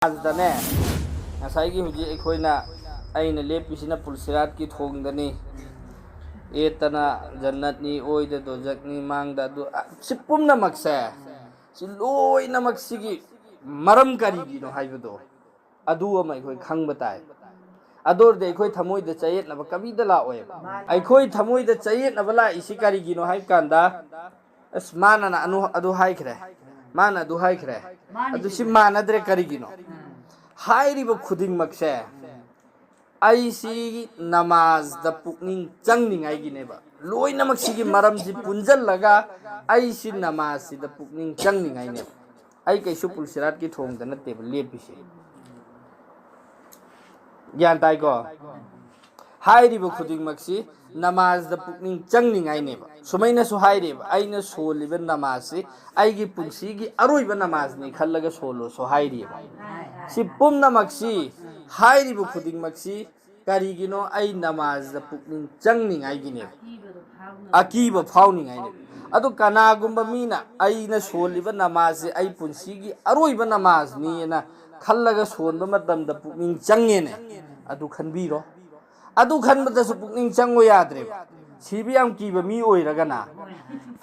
ꯅꯃꯥꯖꯗꯅꯦ ꯉꯁꯥꯏꯒꯤ ꯍꯧꯖꯤꯛ ꯑꯩꯈꯣꯏꯅ ꯑꯩꯅ ꯂꯦꯞꯄꯤꯁꯤꯅ ꯄꯨꯜꯁꯤꯔꯥꯠꯀꯤ ꯊꯣꯡꯗꯅꯤ ꯑꯦꯇꯅ ꯖꯟꯅꯠꯅꯤ ꯑꯣꯏꯗ ꯗꯣꯖꯛꯅꯤ ꯃꯥꯡꯗ ꯑꯗꯨ ꯁꯤ ꯄꯨꯝꯅꯃꯛꯁꯦ ꯁꯤ ꯂꯣꯏꯅꯃꯛꯁꯤꯒꯤ ꯃꯔꯝ ꯀꯔꯤꯒꯤꯅꯣ ꯍꯥꯏꯕꯗꯣ ꯑꯗꯨ ꯑꯃ ꯑꯩꯈꯣꯏ ꯈꯪꯕ ꯇꯥꯏ ꯑꯗꯨꯔꯗꯤ ꯑꯩꯈꯣꯏ ꯊꯃꯣꯏꯗ ꯆꯌꯦꯠꯅꯕ ꯀꯕꯤꯗ ꯂꯥꯛꯑꯣꯏꯕ ꯑꯩꯈꯣꯏ ꯊꯃꯣꯏꯗ ꯆꯌꯦꯠꯅꯕ ꯂꯥꯛꯏꯁꯤ ꯀꯔꯤꯒꯤꯅꯣ ꯍꯥꯏꯕ ꯀꯥꯟꯗ ꯑꯁ ꯃꯥꯅ ꯑꯗꯨ ꯍꯥꯏꯈ꯭ꯔꯦ ꯃꯥꯅ ꯑꯗꯨ ꯍꯥꯏꯈ꯭ꯔꯦ ꯑꯗꯨ ꯁꯤ ꯃꯥꯟꯅꯗ꯭रे करिगिनो हाइरिबो खुदिंगमक्से अइसी नमाज द पुकनिंग चंगनिंगाइगिनेबा लोइनमक्सिगी मरमसि पुंजल्लगा अइसी नमाज सि द पुकनिंग चंगनिंगाइनेबा अइ कैसु पुलसिरात की थोंगद नत्तेबा लेपिसे ज्ञान ताइको हाइरिबो खुदिंगमक्सि नमाज द पुकनिंग चंगनिंगाइनेबा सुमैनसु हाइरेबा अइना सोलिबा नमाज सि अइगी पुंसिगी अरोइबा नमाज नि खल्लगा सोलो सो हाइरिबा सि पुमनमक्सि हाइरिबो खुदिंगमक्सि करिगिनो अइ नमाज द पुकनिंग चंगनिंगाइगिनेबा अकीबा फाउनिंगाइनेबा अदु कनागुंबा मीना अइना सोलिबा नमाज सि अइ पुंसिगी अरोइबा नमाज निना खल्लगा सोनबा मतमदा पुकनिंग चंगेने अदु खनबीरो अदु खनबदसु पुकनिंग चंगो याद्रेबा सिबि याम कीबा मी ओइरगना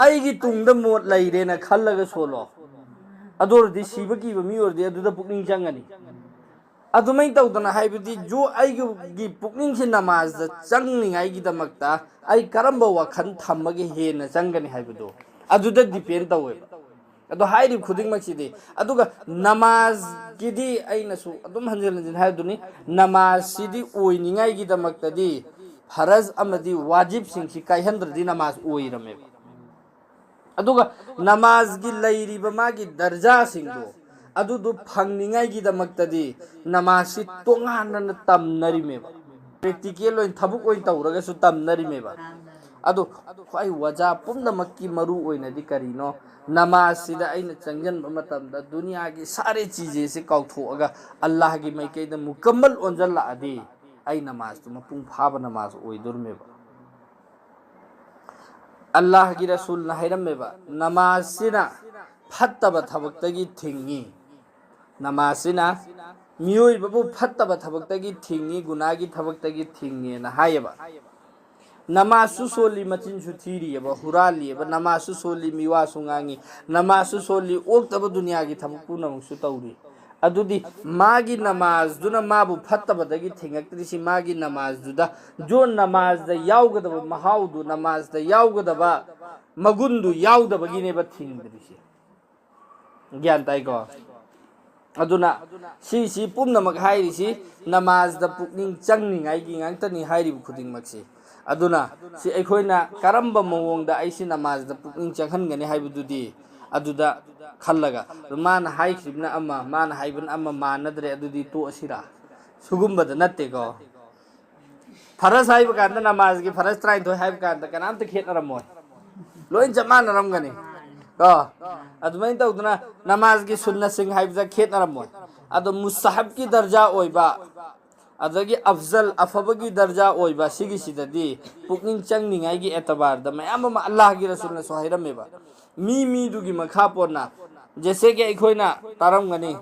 अइगी तुंगदा मोट लैरेना खल्लगा सोलो अदोरदि सिबा कीबा मी ओरदि अदुदा पुकनिंग चंगनी अदुमै तौदना हाइबदि जो अइगी पुकनिंग से नमाज द चंगनिंगाइगी दमक्ता अइ करम्बा वखन थम्मगे हेना चंगनी हाइबदो अदुदा डिपेंड तौवेबा अदो हाइरि खुदिंगमक्सिदि अदुगा नमाज गिदि अइनसु अदुम हंजल हंजल हाइदुनि नमाज सिदि ओइनिंगाइगी दमक्तदि फरज अमदि वाजिब सिंगसि काइहंद्रदि नमाज ओइरमेबा अदुगा नमाज गी लैरिबा मागी दर्जा सिंगदो अदुदु फंगनिंगाइगी दमक्तदि नमाज सि तोंगानन तमनरिमेबा प्रेक्टिकल ओइन थबुक ओइन तौरगसु तमनरिमेबा अदु ख्वाइ वजा पुमनमक्की मरु ओइनदि करिनो नमाज सिदा अइना चंगजनबा मतमदा दुनिया की सारे चीजें से काउथोअगा अल्लाह की माइकैदा मुकम्मल ओंजल्लाअदि अइ नमाज तु मपुंग फाबा नमाज ओइदुरमेबा अल्लाह की रसूल न हैरमेबा नमाज सिना फत्तबा थबक्तगी थिंगी नमाज सिना मियोइबबु फत्तबा थबक्तगी थिंगी गुनागी थबक्तगी थिंगी न हायबा नमाजु सोली मचिनसु थीरियबा हुरालियबा नमाजु सोली मिवासु ngangi नमाजु सोली ओक्तबा दुनिया की थबक पुनमसु तौरी अदुदि मागी नमाज दुना माबु फत्तबदगी थिंगक्तरिसि मागी नमाज दुदा जो नमाज द याउगदबा महाउदु नमाज द याउगदबा मगुंदु याउदबगिनेबा थिंगदरिसि ज्ञान ताइको अदुना सी पुमनमक हाइरिसि नमाज द पुकनिंग चंगनिंगाइगी ngangtani हाइरिबु खुदिंगमक्सि अदुना सि अखोइना करम्बा मवोंगदा आइसि नमाज द पुकनिंग चंगहनगनि हाइबदुदि अदुदा खल्लगा माना हाइख्रिबना अम्मा माना हाइबन अम्मा मानद्रे अदुदि तो असिरा सुगुम्बद नत्तेको फरज हाइब कांदा नमाज की फरज ट्राइ थो हाइब कांदा कनामत खेतनरमोय लोइन जमानरमगनि को अदुमै तौदना नमाज की सुन्नत सिंह हाइबजा खेतनरमोय अदु मुस्तहब की दर्जा ओइबा अदगी अफजल अफबगी दर्जा ओइबा सिगिसिददि पुकनिंग चंगनिंगाइगी एतबार द मयाम अल्लाह की रसूल ने सोहाइरमेबा मी दुगी मखा पोना जैसे कि अखोइना तारमगनि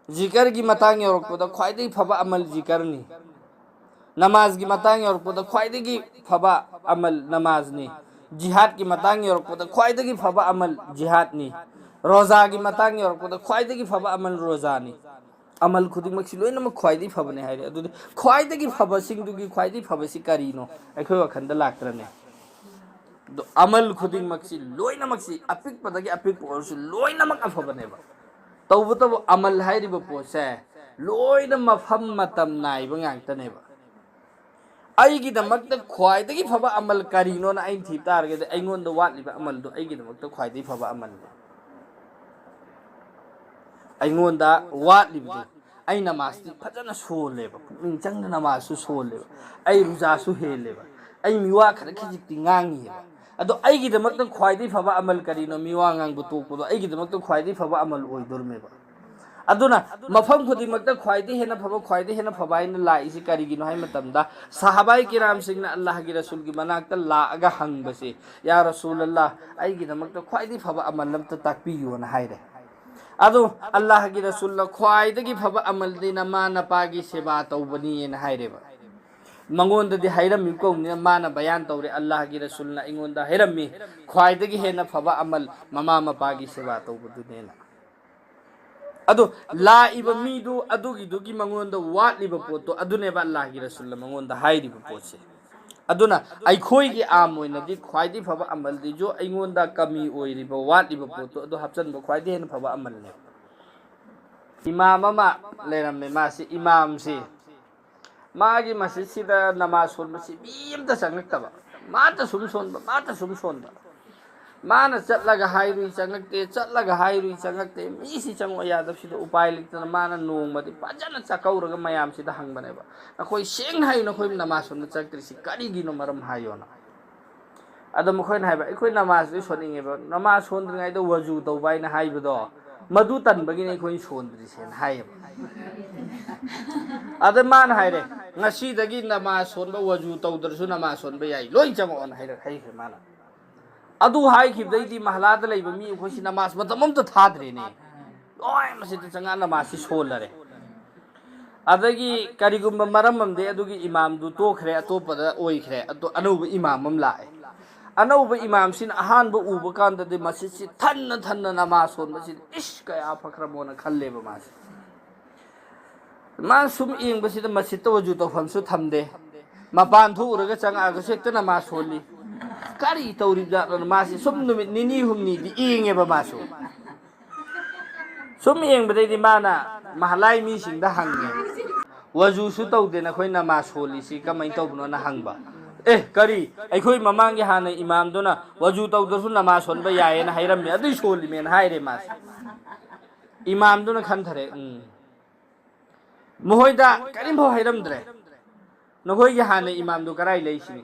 जिकर की मतांग यौरकपदा ख्वाइदगी फबा अमल जिकरनी नमाज की मतांग यौरकपदा ख्वाइदगी फबा अमल नमाजनी जिहाद की मतांग यौरकपदा ख्वाइदगी फबा अमल जिहादनी रोजा की मतांग यौरकपदा ख्वाइदगी फबा अमल रोजानी अमल खुदिंगमक्सि लोइनमक ख्वाइदगी फबने हाइरे अदुदि ख्वाइदगी फबा सिंगदुगी ख्वाइदगी फबसि करिनो अखोइ वखंदा लाक्त्रने अमल खुदिंगमक्सि लोइनमक्सि अपिकपदगी अपिक ओरसु लोइनमक अफबनेबा तौबतब अमल हाइरिबा पोसे लोइना मफम मतम नाइबा ngangtaनेबा अइगी दमक्ता ख्वाइदगी फबा अमल करिनो ना अइन थि तारगे अइगोंदा वाटलिबा अमल दो अइगी दमक्ता ख्वाइदगी फबा अमल अइगोंदा वाटलिबदो अइ नमाजति फजना सोलेबा पुकनिंग चंगना नमाजसु सोलेबा अइ रुजासु हेलेबा अइ मिवा खर खिजिक्ति ngangiबा अदो अइगी दमक्ता ख्वाइदगी फबा अमल करिनो मिवा nganगबु तोकबदो अइगी दमक्ता ख्वाइदगी फबा अमल ओइदुरमेबा अदुना मफम खुदिंगमक्ता ख्वाइदगी हेना फबा इन लाइसि करिगिनो हाइ मतमदा सहाबाई किराम सिंगना अल्लाह की रसूल की मनाक्ता लाअगा हंगबसे या रसूल अल्लाह अइगी दमक्ता ख्वाइदगी फबा अमल लमता ताकपियोना हाइरे ꯑꯗꯨ ꯑꯜꯂꯥꯍꯒꯤ ꯔꯁꯨꯜꯅ ꯈ꯭ꯋꯥꯏꯗꯒꯤ ꯐꯕ ꯑꯃꯜꯗꯤ ꯅꯃꯥ ꯅꯄꯥꯒꯤ ꯁꯦꯕꯥ ꯇꯧꯕꯅꯤꯅ ꯍꯥꯏꯔꯦꯕ ꯃꯉꯣꯟꯗꯗꯤ ꯍꯩꯔꯝꯃꯤ ꯀꯧꯅꯤꯅ ꯃꯥꯅ ꯕꯌꯥꯟ ꯇꯧꯔꯦ ꯑꯜꯂꯥꯍꯒꯤ ꯔꯁꯨꯜꯅ ꯑꯩꯉꯣꯟꯗ ꯍꯩꯔꯝꯃꯤ ꯈ꯭ꯋꯥꯏꯗꯒꯤ ꯍꯦꯟꯅ ꯐꯕ ꯑꯃꯜ ꯃꯃꯥ ꯃꯄꯥꯒꯤ ꯁꯦꯕꯥ ꯇꯧꯕꯗꯨꯅꯦꯅ ꯑꯗꯣ ꯂꯥꯛꯏꯕ ꯃꯤꯗꯨ ꯑꯗꯨꯒꯤꯗꯨꯒꯤ ꯃꯉꯣꯟꯗ ꯋꯥꯠꯂꯤꯕ ꯄꯣꯠꯇꯣ ꯑꯗꯨꯅꯦꯕ ꯑꯜꯂꯥꯍꯒꯤ ꯔꯁꯨꯜꯅ ꯃꯉꯣꯟꯗ ꯍꯥꯏꯔꯤꯕ ꯄꯣꯠꯁꯦ ꯑꯗꯨꯅ ꯑꯩꯈꯣꯏꯒꯤ ꯑꯥꯝ ꯑꯣꯏꯅꯗꯤ ꯈ꯭ꯋꯥꯏꯗꯒꯤ ꯐꯕ ꯑꯃꯜꯗꯤꯁꯨ ꯑꯩꯉꯣꯟꯗ ꯀꯃꯤ ꯑꯣꯏꯔꯤꯕ ꯋꯥꯠꯂꯤꯕ ꯄꯣꯠꯇꯣ ꯑꯗꯨ ꯍꯥꯞꯆꯤꯟꯕ ꯈ꯭ꯋꯥꯏꯗꯒꯤ ꯍꯦꯟꯅ ꯐꯕ ꯑꯃꯜꯅꯦ ꯏꯃꯥꯝ ꯑꯃ ꯂꯩꯔꯝꯃꯦ ꯃꯥꯁꯤ ꯏꯃꯥꯝꯁꯤ ꯃꯥꯒꯤ ꯃꯁꯖꯤꯗꯁꯤꯗ ꯅꯃꯥꯖ ꯁꯣꯟꯕꯁꯤ ꯃꯤ ꯑꯃꯇ ꯆꯪꯉꯛꯇꯕ ꯃꯥꯇ ꯁꯨꯝ ꯁꯣꯟꯕ ꯃꯥꯇ ꯁꯨꯝ ꯁꯣꯟꯕ ꯃꯥꯅ ꯆꯠꯂꯒ ꯍꯥꯏꯔꯨꯏ ꯆꯪꯉꯛꯇꯦ ꯆꯠꯂꯒ ꯍꯥꯏꯔꯨꯏ ꯆꯪꯉꯛꯇꯦ ꯃꯤꯁꯤ ꯆꯪꯉꯛꯑꯣ ꯌꯥꯗꯕꯁꯤꯗ ꯎꯄꯥꯏ ꯂꯩꯇꯅ ꯃꯥꯅ ꯅꯣꯡꯃꯗꯤ ꯐꯖꯅ ꯆꯥꯛꯀꯧꯔꯒ ꯃꯌꯥꯝꯁꯤꯗ ꯍꯪꯕꯅꯦꯕ ꯅꯈꯣꯏ ꯁꯦꯡꯅ ꯍꯥꯏꯌꯨ ꯅꯈꯣꯏ ꯅꯃꯥꯖ ꯁꯣꯟꯕ ꯆꯠꯇ꯭ꯔꯤꯁꯤ ꯀꯔꯤꯒꯤꯅꯣ ꯃꯔꯝ ꯍꯥꯏꯌꯣꯅ ꯑꯗꯣ ꯃꯈꯣꯏꯅ ꯍꯥꯏꯕ ꯑꯩꯈꯣꯏ ꯅꯃꯥꯖꯇꯤ ꯁꯣꯟꯅꯤꯡꯉꯦꯕ ꯅꯃꯥꯖ ꯁꯣꯟꯗ꯭ꯔꯤꯉꯩꯗ ꯋꯖꯨ ꯇꯧꯕ ꯍꯥꯏꯅ ꯍꯥꯏꯕꯗꯣ ꯃꯗꯨ ꯇꯟꯕꯒꯤꯅꯤ ꯑꯩꯈꯣꯏ ꯁꯣꯟꯗ꯭ꯔꯤꯁꯦꯅ ꯍꯥꯏꯌꯦꯕ ꯑꯗ ꯃꯥꯅ ꯍꯥꯏꯔꯦ ꯉꯁꯤꯗꯒꯤ ꯅꯃꯥꯖ ꯁꯣꯟꯕ ꯋꯖꯨ ꯇꯧꯗ꯭ꯔꯁꯨ ꯅꯃꯥꯖ ꯁꯣꯟꯕ ꯌꯥꯏ ꯂꯣꯏ ꯆꯪꯉꯛꯑꯣꯅ ꯍꯩꯈ꯭ꯔꯦ ꯃꯥꯅ ꯑꯗꯨ ꯍꯥꯏꯈꯤꯕꯗꯩꯗꯤ ꯃꯍꯂꯥꯗ ꯂꯩꯕ ꯃꯤ ꯑꯩꯈꯣꯏꯁꯤ ꯅꯃꯥꯖ ꯃꯇꯝ ꯑꯃꯇ ꯊꯥꯗ꯭ꯔꯦꯅꯦ ꯂꯣꯏ ꯃꯁꯤꯗ ꯆꯪꯉꯛ ꯅꯃꯥꯖꯁꯤ ꯁꯣꯜꯂꯔꯦ ꯑꯗꯒꯤ ꯀꯔꯤꯒꯨꯝꯕ ꯃꯔꯝ ꯑꯃꯗꯤ ꯑꯗꯨꯒꯤ ꯏꯃꯥꯝꯗꯨ ꯇꯣꯛꯈ꯭ꯔꯦ ꯑꯇꯣꯞꯄꯗ ꯑꯣꯏꯈ꯭ꯔꯦ ꯑꯅꯧꯕ ꯏꯃꯥꯝ ꯑꯃ ꯂꯥꯛꯑꯦ ꯑꯅꯧꯕ ꯏꯃꯥꯝꯁꯤꯅ ꯑꯍꯥꯟꯕ ꯎꯕ ꯀꯥꯟꯗꯗꯤ ꯃꯁꯖꯤꯠꯁꯤ ꯊꯟꯅ ꯊꯟꯅ ꯅꯃꯥꯖ ꯁꯣꯟꯕꯁꯤꯗꯤ ꯏꯁ ꯀꯌꯥ ꯐꯈ꯭ꯔꯕꯣꯅ ꯈꯜꯂꯦꯕ ꯃꯥꯁꯦ ꯃꯥ ꯁꯨꯝ ꯌꯦꯡꯕꯁꯤꯗ ꯃꯁꯖꯤꯠꯇ ꯋꯖꯨ ꯇꯧꯐꯝꯁꯨ ꯊꯝꯗꯦ ꯃꯄꯥꯟ ꯊꯣꯛꯎꯔꯒ ꯆꯪꯉꯛꯑꯒꯁꯨ ꯍꯦꯛꯇ ꯅꯃꯥꯖ ꯁꯣꯜꯂꯤ ꯀꯔꯤ ꯇꯧꯔꯤꯕꯖꯥꯠꯅꯣ ꯃꯥꯁꯤ ꯁꯨꯝ ꯅꯨꯃꯤꯠ ꯅꯤꯅꯤ ꯍꯨꯝꯅꯤꯗꯤ ꯌꯦꯡꯉꯦꯕ ꯃꯥꯁꯨ ꯁꯨꯝ ꯌꯦꯡꯕꯗꯩꯗꯤ ꯃꯥꯅ ꯃꯍꯂꯥꯏ ꯃꯤꯁꯤꯡꯗ ꯍꯪꯉꯦ ꯋꯖꯨꯁꯨ ꯇꯧꯗꯦ ꯅꯈꯣꯏ ꯅꯃꯥꯖ ꯁꯣꯜꯂꯤꯁꯤ ꯀꯃꯥꯏꯅ ꯇꯧꯕꯅꯣꯅ ꯍꯪꯕ ꯀꯔꯤ ꯑꯩꯈꯣꯏ ꯃꯃꯥꯡꯒꯤ ꯍꯥꯟꯅ ꯏꯃꯥꯝꯗꯨꯅ ꯋꯖꯨ ꯇꯧꯗ꯭ꯔꯁꯨ ꯅꯃꯥꯖ ꯁꯣꯟꯕ ꯌꯥꯏꯌꯦꯅ ꯍꯩꯔꯝꯃꯤ ꯑꯗꯨꯏ ꯁꯣꯜꯂꯤꯃꯦꯅ ꯍꯥꯏꯔꯦ ꯃꯥꯁꯦ ꯏꯃꯥꯝꯗꯨꯅ ꯈꯟꯊꯔꯦ ꯃꯈꯣꯏꯗ ꯀꯔꯤꯝꯐꯥꯎ ꯍꯩꯔꯝꯗ꯭ꯔꯦ ꯅꯈꯣꯏꯒꯤ ꯍꯥꯟꯅ ꯏꯃꯥꯝꯗꯨ ꯀꯔꯥꯏ ꯂꯩꯁꯤꯅꯤ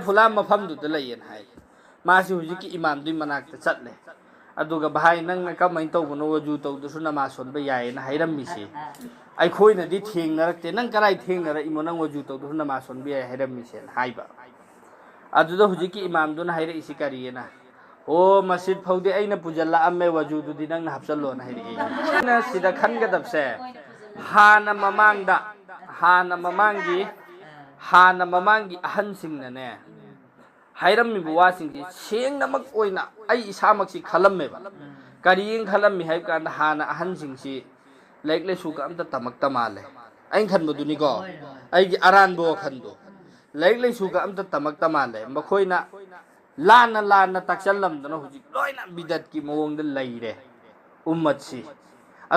ꯐꯨꯂꯥ ꯃꯐꯝꯗꯨꯗ ꯂꯩꯌꯦꯅ ꯍꯥꯏ ꯃꯥꯁꯤ ꯍꯧꯖꯤꯛꯀꯤ ꯏꯃꯥꯝꯗꯨꯒꯤ ꯃꯅꯥꯛꯇ ꯆꯠꯂꯦ ꯑꯗꯨꯒ ꯚꯥꯏ ꯅꯪꯅ ꯀꯃꯥꯏꯅ ꯇꯧꯕꯅꯣ ꯋꯖꯨ ꯇꯧꯗ꯭ꯔꯁꯨ ꯅꯃꯥꯖ ꯁꯣꯟꯕ ꯌꯥꯏꯌꯦꯅ ꯍꯩꯔꯝꯃꯤꯁꯤ ꯑꯩꯈꯣꯏꯅꯗꯤ ꯊꯦꯡꯅꯔꯛꯇꯦ ꯅꯪ ꯀꯔꯥꯏ ꯊꯦꯡꯅꯔꯛꯏꯃꯣ ꯅꯪ ꯋꯖꯨ ꯇꯧꯗ꯭ꯔꯁꯨ ꯅꯃꯥꯖ ꯁꯣꯟꯕ ꯌꯥꯏ ꯍꯩꯔꯝꯃꯤꯁꯦꯅ ꯍꯥꯏꯕ ꯑꯗꯨꯗ ꯍꯧꯖꯤꯛꯀꯤ ꯏꯃꯥꯝꯗꯨꯅ ꯍꯥꯏꯔꯛꯏꯁꯤ ꯀꯔꯤꯑꯅ ꯑꯣ ꯃꯁꯖꯤꯠ ꯐꯥꯎꯗꯤ ꯑꯩꯅ ꯄꯨꯁꯤꯜꯂꯛꯑꯝꯃꯦ ꯋꯖꯨꯗꯨꯗꯤ ꯅꯪꯅ ꯍꯥꯞꯆꯜꯂꯣꯅ ꯍꯥꯏꯔꯛꯑꯦ ꯑꯩꯅ ꯁꯤꯗ ꯈꯟꯒꯗꯕꯁꯦ ꯍꯥꯟꯅ ꯃꯃꯥꯡꯒꯤ ꯑꯍꯟꯁꯤꯡꯅꯅꯦ ꯍꯥꯏꯔꯝꯃꯤꯕ ꯋꯥꯁꯤꯡꯁꯤ ꯁꯦꯡꯅꯃꯛ ꯑꯣꯏꯅ ꯑꯩ ꯏꯁꯥꯃꯛꯁꯤ ꯈꯜꯂꯝꯃꯦꯕ ꯀꯔꯤꯅ ꯈꯜꯂꯝꯃꯤ ꯍꯥꯏꯕ ꯀꯥꯟꯗ ꯍꯥꯟꯅ ꯑꯍꯟꯁꯤꯡꯁꯤ ꯂꯥꯏꯔꯤꯛ ꯂꯥꯏꯁꯨꯒ ꯑꯝꯇ ꯇꯝꯃꯛꯇ ꯃꯥꯜꯂꯦ ꯑꯩꯅ ꯈꯟꯕꯗꯨꯅꯤꯀꯣ ꯑꯩꯒꯤ ꯑꯔꯥꯟꯕ ꯋꯥꯈꯟꯗꯣ ꯂꯥꯏꯔꯤꯛ ꯂꯥꯏꯁꯨꯒ ꯑꯝꯇ ꯇꯝꯃꯛꯇ ꯃꯥꯜꯂꯦ ꯃꯈꯣꯏꯅ ꯂꯥꯟꯅ ꯂꯥꯟꯅ ꯇꯥꯛꯆꯜꯂꯝꯗꯅ ꯍꯧꯖꯤꯛ ꯂꯣꯏꯅ ꯕꯤꯗꯠꯀꯤ ꯃꯑꯣꯡꯗ ꯂꯩꯔꯦ ꯎꯝꯃꯠꯁꯤ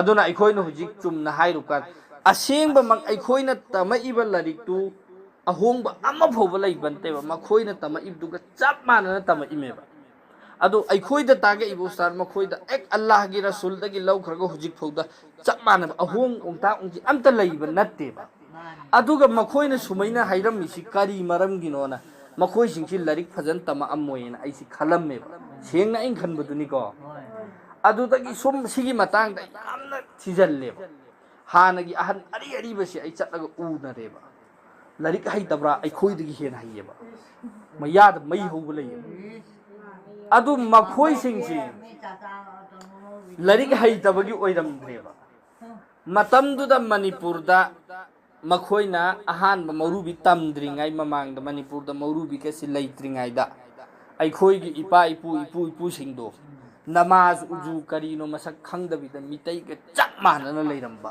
ꯑꯗꯨꯅ ꯑꯩꯈꯣꯏꯅ ꯍꯧꯖꯤꯛ ꯆꯨꯝꯅ ꯍꯥꯏꯔꯨꯀꯥꯟ ꯑꯁꯦꯡꯕꯃꯛ ꯑꯩꯈꯣꯏꯅ ꯇꯝꯃꯛꯏꯕ ꯂꯥꯏꯔꯤꯛꯇꯨ ꯑꯍꯣꯡꯕ ꯑꯃ ꯐꯥꯎꯕ ꯂꯩꯕ ꯅꯠꯇꯦꯕ ꯃꯈꯣꯏꯅ ꯇꯝꯃꯛꯏꯕꯗꯨꯒ ꯆꯞ ꯃꯥꯟꯅꯅ ꯇꯝꯃꯛꯏꯃꯦꯕ ꯑꯗꯣ ꯑꯩꯈꯣꯏꯗ ꯇꯥꯛꯂꯛꯏꯕ ꯎꯁꯇꯥꯗ ꯃꯈꯣꯏꯗ ꯑꯜꯂꯥꯍꯒꯤ ꯔꯁꯨꯜꯗꯒꯤ ꯂꯧꯈ꯭ꯔꯒ ꯍꯧꯖꯤꯛ ꯐꯥꯎꯗ ꯆꯞ ꯃꯥꯟꯅꯕ ꯑꯍꯣꯡ ꯑꯣꯡꯇꯥꯛ ꯑꯣꯡꯖꯤ ꯑꯝꯇ ꯂꯩꯕ ꯅꯠꯇꯦꯕ ꯑꯗꯨꯒ ꯃꯈꯣꯏꯅ ꯁꯨꯃꯥꯏꯅ ꯍꯩꯔꯝꯃꯤꯁꯤ ꯀꯔꯤ ꯃꯔꯝꯒꯤꯅꯣꯅ ꯃꯈꯣꯏꯁꯤꯡꯁꯤ ꯂꯥꯏꯔꯤꯛ ꯐꯖꯅ ꯇꯝꯃꯛꯑꯝꯃꯣꯏꯅ ꯑꯩꯁꯤ ꯈꯜꯂꯝꯃꯦꯕ ꯁꯦꯡꯅ ꯑꯩꯅ ꯈꯟꯕꯗꯨꯅꯤꯀோ ꯑꯗꯨꯗꯒꯤ ꯁꯨꯝ ꯁꯤꯒꯤ ꯃꯇꯥꯡꯗ ꯌꯥꯝꯅ ꯊꯤꯖꯤꯜꯂꯦꯕ ꯍꯥꯟꯅꯒꯤ ꯑꯍꯟ ꯑꯔꯤ ꯑꯔꯤꯕꯁꯤ ꯑꯩ ꯆꯠꯂꯒ ꯎꯅꯔꯦꯕ ꯂꯥꯏꯔꯤꯛ ꯍꯩꯇꯕ꯭ꯔꯥ ꯑꯩꯈꯣꯏꯗꯒꯤ ꯍꯦꯟꯅ ꯍꯩꯌꯦꯕ ꯃꯌꯥꯗ ꯃꯩ ꯍꯧꯕ ꯂꯩꯌꯦꯕ ꯑꯗꯨ ꯃꯈꯣꯏꯁꯤꯡꯁꯤ ꯂꯥꯏꯔꯤꯛ ꯍꯩꯇꯕꯒꯤ ꯑꯣꯏꯔꯝꯗ꯭ꯔꯦꯕ ꯃꯇꯝꯗꯨꯗ ꯃꯅꯤꯄꯨꯔꯗ ꯃꯈꯣꯏꯅ ꯑꯍꯥꯟꯕ ꯃꯧꯔꯨꯕꯤ ꯇꯝꯗ꯭ꯔꯤꯉꯩ ꯃꯃꯥꯡꯗ ꯃꯅꯤꯄꯨꯔꯗ ꯃꯧꯔꯨꯕꯤꯒꯁꯤ ꯂꯩꯇ꯭ꯔꯤꯉꯩꯗ ꯑꯩꯈꯣꯏꯒꯤ ꯏꯄꯨꯁꯤꯡꯗꯣ ꯅꯃꯥꯖ ꯎꯖꯨ ꯀꯔꯤꯅꯣ ꯃꯁꯛ ꯈꯪꯗꯕꯤꯗ ꯃꯤꯇꯩꯒ ꯆꯞ ꯃꯥꯟꯅꯅ ꯂꯩꯔꯝꯕ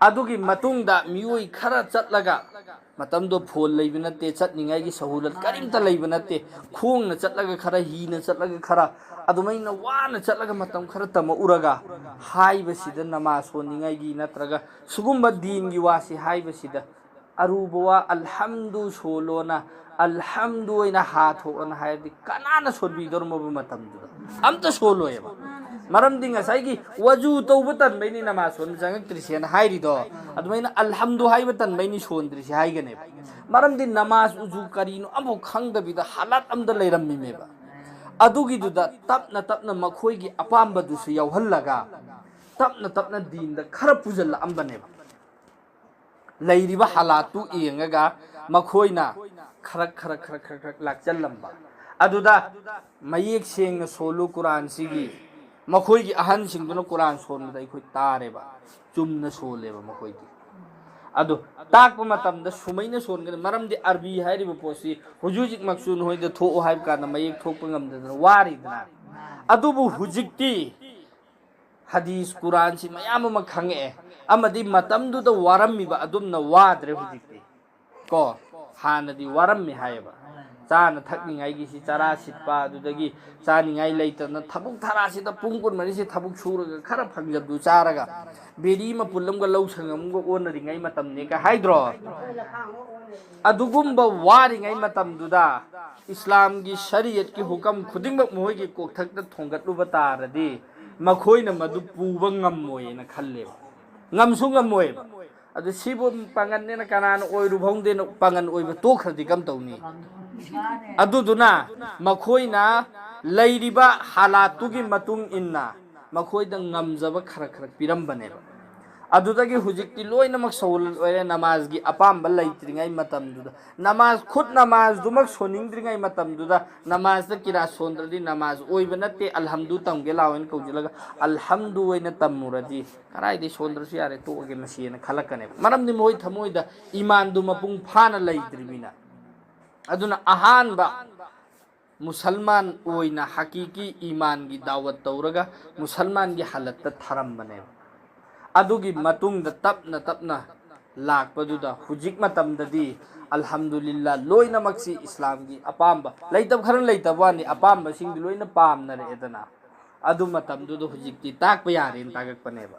ꯑꯗꯨꯒꯤ ꯃꯇꯨꯡꯗ ꯃꯤꯑꯣꯏ ꯈꯔ ꯆꯠꯂꯒ ꯃꯇꯝꯗꯣ ꯐꯣꯟ ꯂꯩꯕ ꯅꯠꯇꯦ ꯆꯠꯅꯤꯡꯉꯥꯏꯒꯤ ꯁꯍꯨꯂꯠ ꯀꯔꯤꯝꯇ ꯂꯩꯕ ꯅꯠꯇꯦ ꯈꯣꯡꯅ ꯆꯠꯂꯒ ꯈꯔ ꯍꯤꯅ ꯆꯠꯂꯒ ꯈꯔ ꯑꯗꯨꯃꯥꯏꯅ ꯋꯥꯅ ꯆꯠꯂꯒ ꯃꯇꯝ ꯈꯔ ꯇꯝꯃꯛꯎꯔꯒ ꯍꯥꯏꯕꯁꯤꯗ ꯅꯃꯥꯖ ꯁꯣꯟꯅꯤꯡꯉꯥꯏꯒꯤ ꯅꯠꯇ꯭ꯔꯒ ꯁꯨꯒꯨꯝꯕ ꯗꯤꯟꯒꯤ ꯋꯥꯁꯤ ꯍꯥꯏꯕꯁꯤꯗ ꯑꯔꯨꯕ ꯋꯥ ꯑꯜꯍꯝꯗꯨ ꯁꯣꯜꯂꯣꯅ ꯑꯜꯍꯝꯗꯨ ꯑꯣꯏꯅ ꯍꯥꯊꯣꯛꯑꯣꯅ ꯍꯥꯏꯔꯗꯤ ꯀꯅꯥꯅ ꯁꯣꯟꯕꯤꯗꯧꯔꯝꯃꯕ ꯃꯇꯝꯗꯨꯗ ꯑꯝꯇ ꯁꯣꯜꯂꯣꯏꯑꯕ ꯃꯔꯝꯗꯤ ꯉꯁꯥꯏꯒꯤ ꯋꯖꯨ ꯇꯧꯕ ꯇꯟꯕꯩꯅꯤ ꯅꯃꯥꯖ ꯁꯣꯟꯕ ꯆꯪꯉꯛꯇ꯭ꯔꯤꯁꯦꯅ ꯍꯥꯏꯔꯤꯗꯣ ꯑꯗꯨꯃꯥꯏꯅ ꯑꯜꯍꯝꯗꯨ ꯍꯥꯏꯕ ꯇꯟꯕꯩꯅꯤ ꯁꯣꯟꯗ꯭ꯔꯤꯁꯦ ꯍꯥꯏꯒꯅꯦꯕ ꯃꯔꯝꯗꯤ ꯅꯃꯥꯖ ꯎꯖꯨ ꯀꯔꯤꯅꯣ ꯑꯃꯐꯥꯎ ꯈꯪꯗꯕꯤꯗ ꯍꯥꯂꯥꯠ ꯑꯝꯗ ꯂꯩꯔꯝꯃꯤꯃꯦꯕ ꯑꯗꯨꯒꯤꯗꯨꯗ ꯇꯞꯅ ꯇꯞꯅ ꯃꯈꯣꯏꯒꯤ ꯑꯄꯥꯝꯕꯗꯨꯁꯨ ꯌꯥꯎꯍꯜꯂꯒ ꯇꯞꯅ ꯇꯞꯅ ꯗꯤꯟꯗ ꯈꯔ ꯄꯨꯁꯤꯜꯂꯛꯑꯝꯕꯅꯦꯕ ꯂꯩꯔꯤꯕ ꯍꯥꯂꯥꯠꯇꯨ ꯌꯦꯡꯉꯒ ꯃꯈꯣꯏꯅ ꯈꯔ ꯂꯥꯛꯆꯜꯂꯝꯕ ꯑꯗꯨꯗ ꯃꯌꯦꯛ ꯁꯦꯡꯅ ꯁꯣꯜꯂꯨ ꯀꯨꯔꯥꯟꯁꯤꯒꯤ ꯃꯈꯣꯏꯒꯤ ꯑꯍꯟꯁꯤꯡꯗꯨꯅ ꯀꯨꯔꯥꯟ ꯁꯣꯟꯕꯗ ꯑꯩꯈꯣꯏ ꯇꯥꯔꯦꯕ ꯆꯨꯝꯅ ꯁꯣꯜꯂꯦꯕ ꯃꯈꯣꯏꯗꯤ ꯑꯗꯣ ꯇꯥꯛꯄ ꯃꯇꯝꯗ ꯁꯨꯃꯩꯅ ꯁꯣꯟꯒꯅꯤ ꯃꯔꯝꯗꯤ ꯑꯔꯕꯤ ꯍꯥꯏꯔꯤꯕ ꯄꯣꯠꯁꯤ ꯍꯧꯖꯤꯛ ꯍꯧꯖꯤꯛꯃꯛꯁꯨ ꯅꯣꯏꯗ ꯊꯣꯛꯑꯣ ꯍꯥꯏꯕ ꯀꯥꯟꯗ ꯃꯌꯦꯛ ꯊꯣꯛꯄ ꯉꯝꯗꯗꯅ ꯋꯥꯔꯤꯗꯅ ꯑꯗꯨꯕꯨ ꯍꯧꯖꯤꯛꯇꯤ ꯍꯗꯤꯁ ꯀꯨꯔꯥꯟꯁꯤ ꯃꯌꯥꯝ ꯑꯃ ꯈꯪꯉꯛꯑꯦ ꯑꯃꯗꯤ ꯃꯇꯝꯗꯨꯗ ꯋꯥꯔꯝꯃꯤꯕ ꯑꯗꯨꯝꯅ ꯋꯥꯗ꯭ꯔꯦ ꯍꯧꯖꯤꯛꯇꯤ ꯀꯣ ꯍꯥꯟꯅꯗꯤ ꯋꯥꯔꯝꯃꯤ ꯍꯥꯏꯌꯦꯕ ꯆꯥꯅ ꯊꯛꯅꯤꯡꯉꯥꯏꯒꯤꯁꯤ ꯆꯔꯥ ꯁꯤꯠꯄ ꯑꯗꯨꯗꯒꯤ ꯆꯥꯅꯤꯡꯉꯥꯏ ꯂꯩꯇꯅ ꯊꯕꯛ ꯊꯥꯔꯥꯁꯤꯗ ꯄꯨꯡ ꯀꯨꯟꯃꯔꯤꯁꯤ ꯊꯕꯛ ꯁꯨꯔꯒ ꯈꯔ ꯐꯪꯖꯕꯗꯨ ꯆꯥꯔꯒ ꯕꯦꯔꯤ ꯃꯄꯨꯜ ꯑꯃꯒ ꯂꯧ ꯁꯪꯉꯝ ꯑꯃꯒ ꯑꯣꯟꯅꯔꯤꯉꯩ ꯃꯇꯝꯅꯤ ꯀ ꯍꯥꯏꯗ꯭ꯔꯣ ꯑꯗꯨꯒꯨꯝꯕ ꯋꯥꯔꯤꯉꯩ ꯃꯇꯝꯗꯨꯗ ꯏꯁꯂꯥꯝꯒꯤ ꯁꯔꯤꯌꯠꯀꯤ ꯍꯨꯀꯝ ꯈꯨꯗꯤꯡꯃꯛ ꯃꯈꯣꯏꯒꯤ ꯀꯣꯛꯊꯛꯇ ꯊꯣꯡꯒꯠꯂꯨꯕ ꯇꯥꯔꯗꯤ ꯃꯈꯣꯏꯅ ꯃꯗꯨ ꯄꯨꯕ ꯉꯝꯃꯣꯏꯅ ꯈꯜꯂꯦꯕ ꯉꯝꯁꯨ ꯉꯝꯃꯣꯏꯕ ꯑꯗꯨ ꯁꯤꯕꯨ ꯄꯥꯡꯒꯟꯅꯦꯅ ꯀꯅꯥꯅ ꯑꯣꯏꯔꯨꯐꯧꯗꯦꯅ ꯄꯥꯡꯒꯟ ꯑꯣꯏꯕ ꯇꯣꯛꯈ꯭ꯔꯗꯤ ꯀꯝ ꯇꯧꯅꯤ ꯑꯗꯨꯗꯨꯅ ꯃꯈꯣꯏꯅ ꯂꯩꯔꯤꯕ ꯍꯥꯂꯥꯠꯇꯨꯒꯤ ꯃꯇꯨꯡ ꯏꯟꯅ ꯃꯈꯣꯏꯗ ꯉꯝꯖꯕ ꯈꯔ ꯈꯔ ꯄꯤꯔꯝꯕꯅꯦꯕ ꯑꯗꯨꯗꯒꯤ ꯍꯧꯖꯤꯛꯇꯤ ꯂꯣꯏꯅꯃꯛ ꯁꯧꯜ ꯑꯣꯏꯔꯦ ꯅꯃꯥꯖꯒꯤ ꯑꯄꯥꯝꯕ ꯂꯩꯇ꯭ꯔꯤꯉꯩ ꯃꯇꯝꯗꯨꯗ ꯅꯃꯥꯖ ꯈꯨꯠ ꯅꯃꯥꯖꯗꯨꯃꯛ ꯁꯣꯟꯅꯤꯡꯗ꯭ꯔꯤꯉꯩ ꯃꯇꯝꯗꯨꯗ ꯅꯃꯥꯖꯇ ꯀꯤꯔꯥ ꯁꯣꯟꯗ꯭ꯔꯗꯤ ꯅꯃꯥꯖ ꯑꯣꯏꯕ ꯅꯠꯇꯦ ꯑꯜꯍꯝꯗꯨ ꯇꯝꯒꯦ ꯂꯥꯛꯑꯣꯅ ꯀꯧꯁꯤꯜꯂꯒ ꯑꯜꯍꯝꯗꯨ ꯑꯣꯏꯅ ꯇꯝꯃꯨꯔꯗꯤ ꯀꯗꯥꯏꯗꯒꯤ ꯁꯣꯟꯗ꯭ꯔꯁꯨ ꯌꯥꯔꯦ ꯇꯣꯛꯑꯒꯦ ꯃꯁꯤꯅ ꯈꯜꯂꯛꯀꯅꯦꯕ ꯃꯔꯝꯗꯤ ꯃꯈꯣꯏ ꯊꯃꯣꯏꯗ ꯏꯃꯥꯟꯗꯨ ꯃꯄꯨꯡ ꯐꯥꯅ ꯂꯩꯇ꯭ꯔꯤꯕꯅꯤꯅ ꯑꯗꯨꯅ ꯑꯍꯥꯟꯕ ꯃꯨꯁꯜꯃꯥꯟ ꯑꯣꯏꯅ ꯍꯀꯤꯀꯤ ꯏꯃꯥꯟꯒꯤ ꯗꯥꯋꯠ ꯇꯧꯔꯒ ꯃꯨꯁꯜꯃꯥꯟꯒꯤ ꯍꯜꯂꯠꯇ ꯊꯔꯝꯕꯅꯦꯕ ꯑꯗꯨꯒꯤ ꯃꯇꯨꯡꯗ ꯇꯞꯅ ꯇꯞꯅ ꯂꯥꯛꯄꯗꯨꯗ ꯍꯧꯖꯤꯛ ꯃꯇꯝꯗꯗꯤ ꯑꯜꯍꯝꯗꯨꯂꯤꯜꯂꯥ ꯂꯣꯏꯅꯃꯛꯁꯤ ꯏꯁꯂꯥꯝꯒꯤ ꯑꯄꯥꯝꯕ ꯂꯩꯇꯕ ꯈꯔ ꯂꯩꯇꯕ ꯋꯥꯅꯤ ꯑꯄꯥꯝꯕꯁꯤꯡꯗꯤ ꯂꯣꯏꯅ ꯄꯥꯝꯅꯔꯛꯑꯦꯗꯅ ꯑꯗꯨ ꯃꯇꯝꯗꯨꯗ ꯍꯧꯖꯤꯛꯇꯤ ꯇꯥꯛꯄ ꯌꯥꯔꯦꯅ ꯇꯥꯛꯂꯛꯄꯅꯦꯕ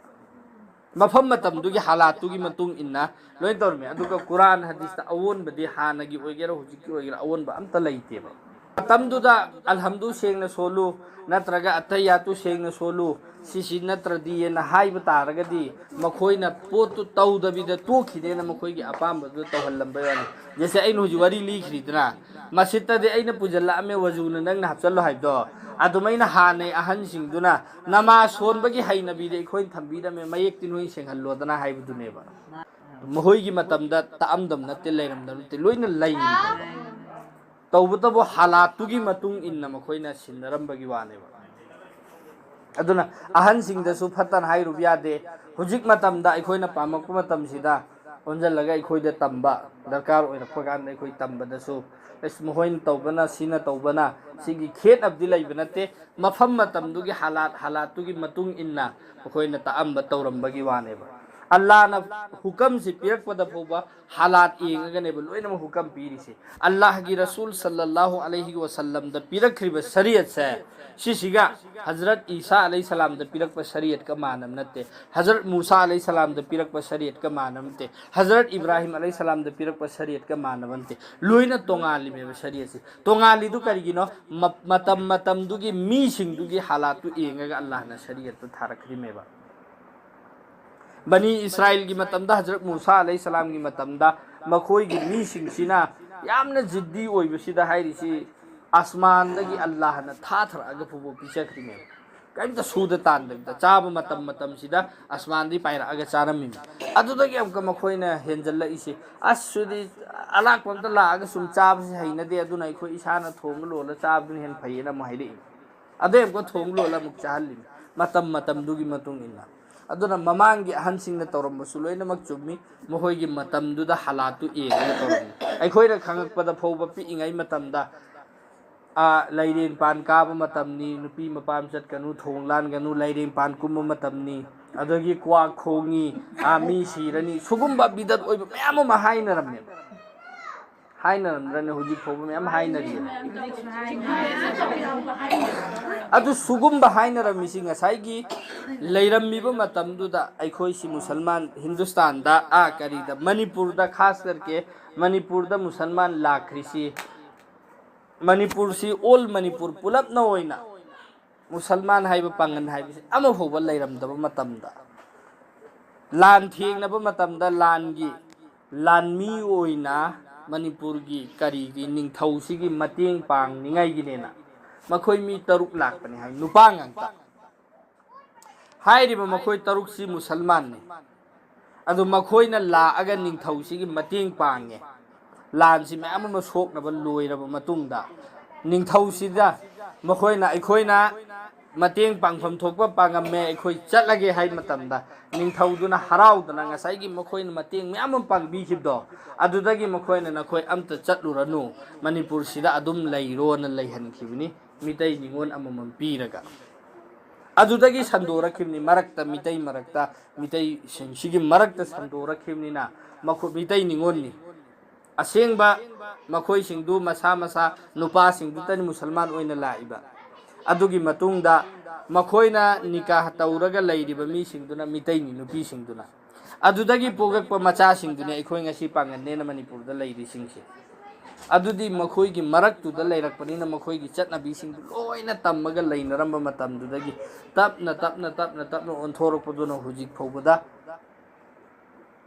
ꯃꯐꯝ ꯃꯇꯝꯗꯨꯒꯤ ꯍꯥꯂꯥꯠꯇꯨꯒꯤ ꯃꯇꯨꯡ ꯏꯟꯅ ꯂꯣꯏꯅ ꯇꯧꯔꯝꯃꯦ ꯑꯗꯨꯒ ꯀꯨꯔꯥꯟ ꯍꯗꯤꯁꯇ ꯑꯑꯣꯟꯕꯗꯤ ꯍꯥꯟꯅꯒꯤ ꯑꯣꯏꯒꯦꯔꯥ ꯍꯧꯖꯤꯛꯀꯤ ꯑꯣꯏꯒꯦꯔꯥ ꯑꯑꯣꯟꯕ ꯑꯝꯇ ꯂꯩꯇꯦꯕ ꯃꯇꯝꯗꯨꯗ ꯑꯜꯍꯝꯗꯨ ꯁꯦꯡꯅ ꯁꯣꯜꯂꯨ ꯅꯠꯇ꯭ꯔꯒ ꯑꯇꯩꯌꯥꯇꯨ ꯁꯦꯡꯅ ꯁꯣꯜꯂꯨ ꯁꯤꯁꯤ ꯅꯠꯇ꯭ꯔꯗꯤꯅ ꯍꯥꯏꯕ ꯇꯥꯔꯒꯗꯤ ꯃꯈꯣꯏꯅ ꯄꯣꯠꯇꯨ ꯇꯧꯗꯕꯤꯗ ꯇꯣꯛꯈꯤꯗꯦꯅ ꯃꯈꯣꯏꯒꯤ ꯑꯄꯥꯝꯕꯗꯨ ꯇꯧꯍꯜꯂꯝꯕ ꯌꯥꯅꯤ ꯖꯦꯁꯦ ꯑꯩꯅ ꯍꯧꯖꯤꯛ ꯋꯥꯔꯤ ꯂꯤꯈ꯭ꯔꯤꯗꯅ ꯃꯁꯤꯠꯇꯗꯤ ꯑꯩꯅ ꯄꯨꯁꯤꯜꯂꯛꯑꯝꯃꯦ ꯋꯥꯖꯨꯅ ꯅꯪꯅ ꯍꯥꯞꯆꯜꯂꯣ ꯍꯥꯏꯕꯗꯣ ꯑꯗꯨꯃꯥꯏꯅ ꯍꯥꯟꯅꯩ ꯑꯍꯟꯁꯤꯡꯗꯨꯅ ꯅꯃꯥꯖ ꯁꯣꯟꯕꯒꯤ ꯍꯩꯅꯕꯤꯗ ꯑꯩꯈꯣꯏꯅ ꯊꯝꯕꯤꯔꯝꯃꯦ ꯃꯌꯦꯛꯇꯤ ꯅꯣꯏ ꯁꯦꯡꯍꯜꯂꯣꯗꯅ ꯍꯥꯏꯕꯗꯨꯅꯦꯕ ꯃꯈꯣꯏꯒꯤ ꯃꯇꯝꯗ ꯇꯥꯛꯑꯝꯗꯕ ꯅꯠꯇꯦ ꯂꯩꯔꯝꯗꯕ ꯅꯠꯇꯦ ꯂꯣꯏꯅ ꯂꯩꯔꯤꯅꯦꯕ ꯇꯧꯕꯇꯕꯨ ꯍꯥꯂꯥꯠꯇꯨꯒꯤ ꯃꯇꯨꯡ ꯏꯟꯅ ꯃꯈꯣꯏꯅ ꯁꯤꯟꯅꯔꯝꯕꯒꯤ ꯋꯥꯅꯦꯕ ꯑꯗꯨꯅ ꯑꯍꯟꯁꯤꯡꯗꯁꯨ ꯐꯠꯇꯅ ꯍꯥꯏꯔꯨꯕ ꯌꯥꯗꯦ ꯍꯧꯖꯤꯛ ꯃꯇꯝꯗ ꯑꯩꯈꯣꯏꯅ ꯄꯥꯝꯃꯛꯄ ꯃꯇꯝꯁꯤꯗ ꯑꯣꯟꯁꯤꯜꯂꯒ ꯑꯩꯈꯣꯏꯗ ꯇꯝꯕ ꯗꯔꯀꯥꯔ ꯑꯣꯏꯔꯛꯄ ꯀꯥꯟꯗ ꯑꯩꯈꯣꯏ ꯇꯝꯕꯗꯁꯨ ꯃꯈꯣꯏꯅ ꯇꯧꯕꯅ ꯁꯤꯅ ꯇꯧꯕꯅ ꯁꯤꯒꯤ ꯈꯦꯠꯅꯕꯗꯤ ꯂꯩꯕ ꯅꯠꯇꯦ ꯃꯐꯝ ꯃꯇꯝꯗꯨꯒꯤ ꯍꯥꯂꯥꯠꯇꯨꯒꯤ ꯃꯇꯨꯡ ꯏꯟꯅ ꯃꯈꯣꯏꯅ ꯇꯥꯛꯑꯝꯕ ꯇꯧꯔꯝꯕꯒꯤ ꯋꯥꯅꯦꯕ ꯑꯜꯂꯥꯍꯅ ꯍꯨꯀꯝꯁꯤ ꯄꯤꯔꯛꯄꯗ ꯐꯥꯎꯕ ꯍꯥꯂꯥꯠ ꯌꯦꯡꯉꯒꯅꯦꯕ ꯂꯣꯏꯅꯃꯛ ꯍꯨꯀꯝ ꯄꯤꯔꯤꯁꯦ ꯑꯜꯂꯥꯍꯒꯤ ꯔꯁꯨꯜ ꯁꯜꯂꯜꯂꯥꯍु ꯑꯂꯩꯍꯤ ꯋꯁꯜꯂꯝꯗ ꯄꯤꯔꯛꯈ꯭ꯔꯤꯕ ꯁꯔꯤꯌꯠꯁꯦ ꯁꯤꯁꯤꯒ ꯍꯖꯔꯠ ꯏꯁꯥ ꯑꯂꯩ ꯁꯂꯥꯝꯗ ꯄꯤꯔꯛꯄ ꯁꯔꯤꯌꯠꯀ ꯃꯥꯟꯅꯕ ꯅꯠꯇꯦ ꯍꯖꯔꯠ ꯃꯨꯁꯥ ꯑꯂꯩ ꯁꯂꯥꯝꯗ ꯄꯤꯔꯛꯄ ꯁꯔꯤꯌꯠꯀ ꯃꯥꯟꯅꯕ ꯅꯠꯇꯦ ꯍꯖꯔꯠ ꯏब्राꯍꯤꯝ ꯑꯂꯩ ꯁꯂꯥꯝꯗ ꯄꯤꯔꯛꯄ ꯁꯔꯤꯌꯠꯀ ꯃꯥꯟꯅꯕ ꯅꯠꯇꯦ ꯂꯣꯏꯅ ꯇꯣꯉꯥꯜꯂꯤꯃꯦꯕ ꯁꯔꯤꯌꯠꯁꯤ ꯇꯣꯉꯥꯜꯂꯤꯗꯨ ꯀꯔꯤꯒꯤꯅꯣ ꯃꯇꯝ ꯃꯇꯝꯗꯨꯒꯤ ꯃꯤꯁꯤꯡꯗꯨꯒꯤ ꯍꯥꯂꯥꯠꯇꯨ ꯌꯦꯡꯉꯒ ꯑꯜꯂꯥꯍꯅ ꯁꯔꯤꯌꯠꯇꯨ ꯊꯥꯔꯛꯈ꯭ꯔꯤꯃꯦꯕ ꯕꯅꯤ ꯏꯁ꯭ꯔꯥꯏꯜꯒꯤ ꯃꯇꯝꯗ ꯍꯖꯔꯠ ꯃꯨꯁꯥ ꯑꯂꯩ ꯁꯂꯥꯝꯒꯤ ꯃꯇꯝꯗ ꯃꯈꯣꯏꯒꯤ ꯃꯤꯁꯤꯡꯁꯤꯅ ꯌꯥꯝꯅ ꯖꯤद्ꯗꯤ ꯑꯣꯏꯕꯁꯤꯗ ꯍꯥꯏꯔꯤꯁꯤ ꯑꯁꯃꯥꯟꯗꯒꯤ ꯑꯜꯂꯥꯍꯅ ꯊꯥꯊꯔꯛꯑꯒ ꯐꯥꯎꯕ ꯄꯤꯖꯈ꯭ꯔꯤꯃꯦꯕ ꯀꯔꯤꯝꯇ ꯁꯨꯗ ꯇꯥꯟꯗꯕꯤꯗ ꯆꯥꯕ ꯃꯇꯝꯁꯤꯗ ꯑꯁꯃꯥꯟꯗꯤ ꯄꯥꯏꯔꯛꯑꯒ ꯆꯥꯔꯝꯃꯤꯃꯤ ꯑꯗꯨꯗꯒꯤ ꯑꯃꯨꯛꯀ ꯃꯈꯣꯏꯅ ꯍꯦꯟꯖꯜꯂꯛꯏꯁꯤ ꯑꯁꯗꯤ ꯑꯂꯥꯛꯄ ꯑꯝꯇ ꯂꯥꯛꯑꯒ ꯁꯨꯝ ꯆꯥꯕꯁꯤ ꯍꯩꯅꯗꯦ ꯑꯗꯨꯅ ꯑꯩꯈꯣꯏ ꯏꯁꯥꯅ ꯊꯣꯡꯉ ꯂꯣꯜꯂ ꯆꯥꯕꯗꯨꯅ ꯍꯦꯟꯅ ꯐꯩꯌꯦꯅ ꯑꯃꯨꯛ ꯍꯥꯏꯔꯛꯏ ꯑꯗꯩ ꯑꯃꯨꯛꯀ ꯊꯣꯡ ꯂꯣꯜꯂ ꯑꯃꯨꯛ ꯆꯥꯍꯜꯂꯤꯃꯤ ꯃꯇꯝꯗꯨꯒꯤ ꯃꯇꯨꯡ ꯏꯟꯅ ꯑꯗꯨꯅ ꯃꯃꯥꯡꯒꯤ ꯑꯍꯟꯁꯤꯡꯅ ꯇꯧꯔꯝꯕꯁꯨ ꯂꯣꯏꯅꯃꯛ ꯆꯨꯝꯃꯤ ꯃꯈꯣꯏꯒꯤ ꯃꯇꯝꯗꯨꯗ ꯍꯥꯂꯥꯠꯇꯨ ꯌꯦꯡꯉꯒ ꯇꯧꯔꯝꯃꯤ ꯑꯩꯈꯣꯏꯅ ꯈꯪꯉꯛꯄꯗ ꯐꯥꯎꯕ ꯄꯤꯛꯏꯉꯩ ꯃꯇꯝꯗ ꯂꯩꯔꯦꯟ ꯄꯥꯟ ꯀꯥꯕ ꯃꯇꯝꯅꯤ ꯅꯨꯄꯤ ꯃꯄꯥꯝ ꯆꯠꯀꯅꯨ ꯊꯣꯡ ꯂꯥꯟꯒꯅꯨ ꯂꯩꯔꯦꯡ ꯄꯥꯟ ꯀꯨꯝꯕ ꯃꯇꯝꯅꯤ ꯑꯗꯒꯤ ꯀ꯭ꯋꯥꯛ ꯈꯣꯡꯉꯤ ꯃꯤ ꯁꯤꯔꯅꯤ ꯁꯨꯒꯨꯝꯕ ꯕꯤꯗꯠ ꯑꯣꯏꯕ ꯃꯌꯥꯝ ꯑꯃ ꯍꯥꯏꯅꯔꯝꯃꯦꯕ ꯍꯥꯏꯅꯔꯝꯗ꯭ꯔꯅꯦ ꯍꯧꯖꯤꯛ ꯐꯥꯎꯕ ꯃꯌꯥꯝ ꯍꯥꯏꯅꯔꯤꯑꯕ ꯑꯗꯨ ꯁꯨꯒꯨꯝꯕ ꯍꯥꯏꯅꯔꯝꯃꯤꯁꯤ ꯉꯁꯥꯏꯒꯤ ꯂꯩꯔꯝꯃꯤꯕ ꯃꯇꯝꯗꯨꯗ ꯑꯩꯈꯣꯏꯁꯤ ꯃꯨꯁꯜꯃꯥꯟ ꯍꯤꯟꯗꯨꯁꯇꯥꯟꯗ ꯀꯔꯤꯗ ꯃꯅꯤꯄꯨꯔꯗ ꯈꯥꯁ ꯀꯔके ꯃꯅꯤꯄꯨꯔꯗ ꯃꯨꯁꯜꯃꯥꯟ ꯂꯥꯛꯈ꯭ꯔꯤꯁꯤ ꯃꯅꯤꯄꯨꯔꯁꯤ ꯑꯣꯜ ꯃꯅꯤꯄꯨꯔ ꯄꯨꯂꯞꯅ ꯑꯣꯏꯅ ꯃꯨꯁꯜꯃꯥꯟ ꯍꯥꯏꯕ ꯄꯥꯡꯒꯟ ꯍꯥꯏꯕꯁꯤ ꯑꯃ ꯐꯥꯎꯕ ꯂꯩꯔꯝꯗꯕ ꯃꯇꯝꯗ ꯂꯥꯟ ꯊꯦꯡꯅꯕ ꯃꯇꯝꯗ ꯂꯥꯟꯃꯤ ꯑꯣꯏꯅ ꯃꯅꯤꯄꯨꯔꯒꯤ ꯀꯔꯤꯒꯤ ꯅꯤꯡꯊꯧꯁꯤꯒꯤ ꯃꯇꯦꯡ ꯄꯥꯡꯅꯤꯡꯉꯥꯏꯒꯤꯅꯦꯅ ꯃꯈꯣꯏ ꯃꯤ 6 ꯂꯥꯛꯄꯅꯤ ꯍꯥꯏ ꯅꯨꯄꯥ ꯉꯥꯛꯇ ꯍꯥꯏꯔꯤꯕ ꯃꯈꯣꯏ 6ꯁꯤ ꯃꯨꯁꯜꯃꯥꯟꯅꯤ ꯑꯗꯨ ꯃꯈꯣꯏꯅ ꯂꯥꯛꯑꯒ ꯅꯤꯡꯊꯧꯁꯤꯒꯤ ꯃꯇꯦꯡ ꯄꯥꯡꯉꯦ ꯂꯥꯟꯁꯤ ꯃꯌꯥꯝ ꯑꯃ ꯁꯣꯛꯅꯕ ꯂꯣꯏꯔꯕ ꯃꯇꯨꯡꯗ ꯅꯤꯡꯊꯧꯁꯤꯗ ꯃꯈꯣꯏꯅ ꯑꯩꯈꯣꯏꯅ ꯃꯇꯦꯡ ꯄꯥꯡꯐꯝ ꯊꯣꯛꯄ ꯄꯥꯡꯉꯝꯃꯦ ꯑꯩꯈꯣꯏ ꯆꯠꯂꯒꯦ ꯍꯥꯏ ꯃꯇꯝꯗ ꯅꯤꯡꯊꯧꯗꯨꯅ ꯍꯔꯥꯎꯗꯅ ꯉꯁꯥꯏꯒꯤ ꯃꯈꯣꯏꯅ ꯃꯇꯦꯡ ꯃꯌꯥꯝ ꯑꯃ ꯄꯥꯡꯕꯤꯈꯤꯕꯗꯣ ꯑꯗꯨꯗꯒꯤ ꯃꯈꯣꯏꯅ ꯅꯈꯣꯏ ꯑꯝꯇ ꯆꯠꯂꯨꯔꯅꯨ ꯃꯅꯤꯄꯨꯔꯁꯤꯗ ꯑꯗꯨꯝ ꯂꯩꯔꯣꯅ ꯂꯩꯍꯟꯈꯤꯕꯅꯤ ꯃꯤꯇꯩ ꯅꯤꯉꯣꯜ ꯑꯃꯃꯝ ꯄꯤꯔꯒ ꯑꯗꯨꯗꯒꯤ ꯁꯟꯗꯣꯔꯛꯈꯤꯕꯅꯤ ꯃꯔꯛꯇ ꯃꯤꯇꯩꯁꯤꯡꯁꯤꯒꯤ ꯃꯔꯛꯇ ꯁꯟꯗꯣꯔꯛꯈꯤꯕꯅꯤꯅ ꯃꯤꯇꯩ ꯅꯤꯉꯣꯜꯅꯤ ꯑꯁꯦꯡꯕ ꯃꯈꯣꯏꯁꯤꯡꯗꯨ ꯃꯁꯥ ꯃꯁꯥ ꯅꯨꯄꯥꯁꯤꯡꯗꯨꯇꯅꯤ ꯃꯨꯁꯜꯃꯥꯟ ꯑꯣꯏꯅ ꯂꯥꯛꯏꯕ ꯑꯗꯨꯒꯤ ꯃꯇꯨꯡꯗ ꯃꯈꯣꯏꯅ ꯅꯤꯀꯥꯍ ꯇꯧꯔꯒ ꯂꯩꯔꯤꯕ ꯃꯤꯁꯤꯡꯗꯨꯅ ꯃꯤꯇꯩꯅꯤ ꯅꯨꯄꯤꯁꯤꯡꯗꯨꯅ ꯑꯗꯨꯗꯒꯤ ꯄꯣꯛꯂꯛꯄ ꯃꯆꯥꯁꯤꯡꯗꯨꯅꯤ ꯑꯩꯈꯣꯏ ꯉꯁꯤ ꯄꯥꯡꯒꯟꯅꯦꯅ ꯃꯅꯤꯄꯨꯔꯗ ꯂꯩꯔꯤꯁꯤꯡꯁꯦ ꯑꯗꯨꯗꯤ ꯃꯈꯣꯏꯒꯤ ꯃꯔꯛꯇꯨꯗ ꯂꯩꯔꯛꯄꯅꯤꯅ ꯃꯈꯣꯏꯒꯤ ꯆꯠꯅꯕꯤꯁꯤꯡꯗꯨ ꯂꯣꯏꯅ ꯇꯝꯃꯒ ꯂꯩꯅꯔꯝꯕ ꯃꯇꯝꯗꯨꯗꯒꯤ ꯇꯞꯅ ꯑꯣꯟꯊꯣꯔꯛꯄꯗꯨꯅ ꯍꯧꯖꯤꯛ ꯐꯥꯎꯕꯗ